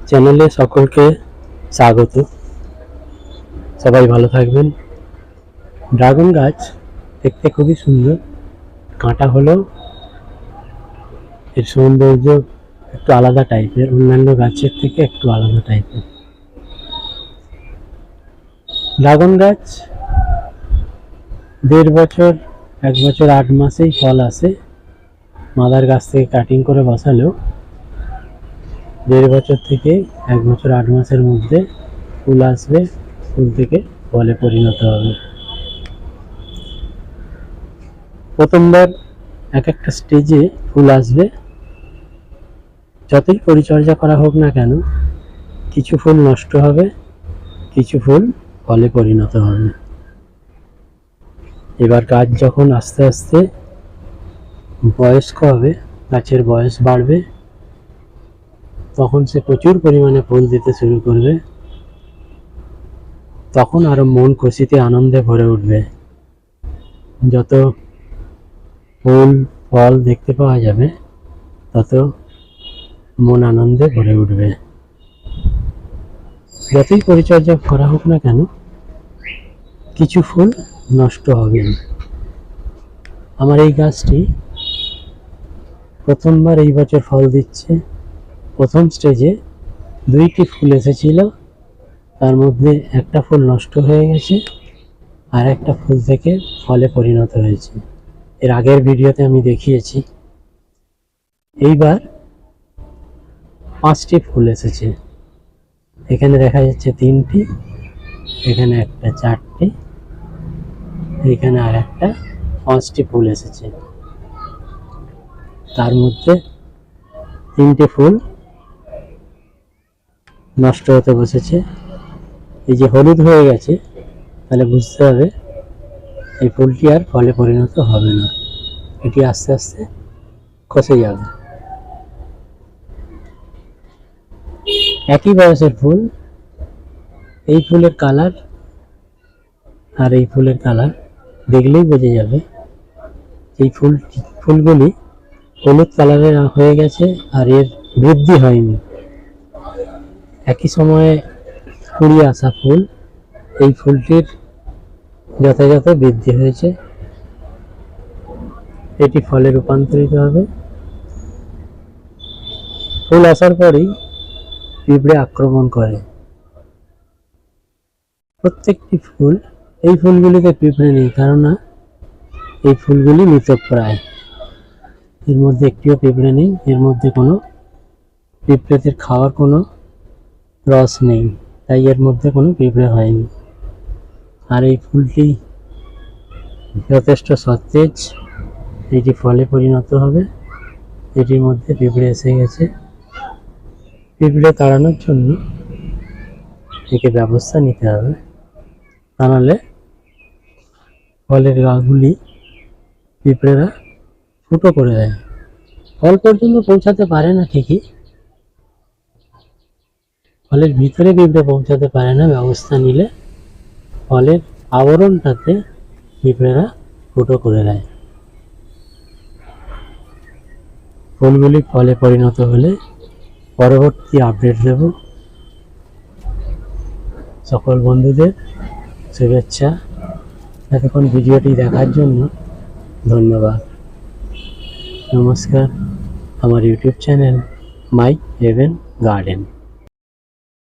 চ্যানেলে সকলকে স্বাগত। সবাই ভালো থাকবেন। ড্রাগন গাছ দেখতে খুবই সুন্দর, কাঁটা হলেও এর সৌন্দর্য একটু আলাদা টাইপের, অন্যান্য গাছের থেকে একটু আলাদা টাইপের। ড্রাগন গাছ 1.5 বছর 1 বছর 8 মাসেই ফল আসে। মাদার গাছ থেকে কাটিং করে বসালেও 1.5 বছর থেকে 1 বছর 8 মাসের মধ্যে ফুল আসবে, ফুল থেকে ফলে পরিণত হবে। প্রথমবার একটা স্টেজে ফুল আসবে। যতই পরিচর্যা করা হোক না কেন, কিছু ফুল নষ্ট হবে, কিছু ফুল ফলে পরিণত হবে। এবার গাছ যখন আস্তে আস্তে বয়স্ক হবে, গাছের বয়স বাড়বে, তখন সে প্রচুর পরিমাণে ফুল দিতে শুরু করবে। তখন আরো মন খুশিতে আনন্দে ভরে উঠবে। যত ফুল ফল দেখতে পাওয়া যাবে, তত মন আনন্দে ভরে উঠবে। যতই পরিচর্যা করা হোক না কেন, কিছু ফুল নষ্ট হবে। আমার এই গাছটি প্রথমবার এই বছর ফল দিচ্ছে। প্রথম স্টেজে 2টি ফুল এসেছিল, তার মধ্যে একটা ফুল নষ্ট হয়ে গেছে, আর একটা ফুল থেকে ফলে পরিণত হয়েছে। এর আগের ভিডিওতে আমি দেখিয়েছি। এইবার 5টি ফুল এসেছে। এখানে দেখা যাচ্ছে 3টি, এখানে একটা 4টি, এখানে আর একটা 5টি ফুল এসেছে। তার মধ্যে 3টে ফুল নষ্ট হতে বসেছে। এই যে হলুদ হয়ে গেছে, তাহলে বুঝতে হবে এই ফুলটি আর ফলে পরিণত হবে না, এটি আস্তে আস্তে খসে যাবে। একই বয়সের ফুল, এই ফুলের কালার আর এই ফুলের কালার দেখলেই বোঝা যাবে এই ফুলগুলি হলুদ কালারের হয়ে গেছে আর এর বৃদ্ধি হয়নি। একই সময়ে কুড়ি আসা ফুল, এই ফুলটির যথাযথ বৃদ্ধি হয়েছে, এটি ফলে রূপান্তরিত হবে। ফুল আসার পরেই পিঁপড়ে আক্রমণ করে। প্রত্যেকটি ফুল, এই ফুলগুলিতে পিঁপড়ে নেই, কেননা এই ফুলগুলি মৃতপ্রায়। এর মধ্যে একটিও পিঁপড়ে নেই, এর মধ্যে কোনো পিঁপড়েদের খাওয়ার কোনো রস নেই, তাই এর মধ্যে কোনো পিঁপড়ে হয়নি। আর এই ফুলটি যথেষ্ট সতেজ, এটি ফলে পরিণত হবে। এটির মধ্যে পিঁপড়ে এসে গেছে। পিঁপড়ে তাড়ানোর জন্য একে ব্যবস্থা নিতে হবে, তা নাহলে ফলের গাছগুলি পিঁপড়েরা ফুটো করে দেয়। ফল পর্যন্ত পৌঁছাতে পারে না ঠিকই, ফলের ভিতরে পিঁপড়ে পৌঁছাতে পারে না। ব্যবস্থা নিলে ফলের আবরণটাতে পিঁপড়েরা ফুটো করে দেয়। ফুলগুলি ফলে পরিণত হলে পরবর্তী আপডেট দেব। সকল বন্ধুদের শুভেচ্ছা। এতক্ষণ ভিডিওটি দেখার জন্য ধন্যবাদ। নমস্কার। আমার YouTube channel my heaven garden.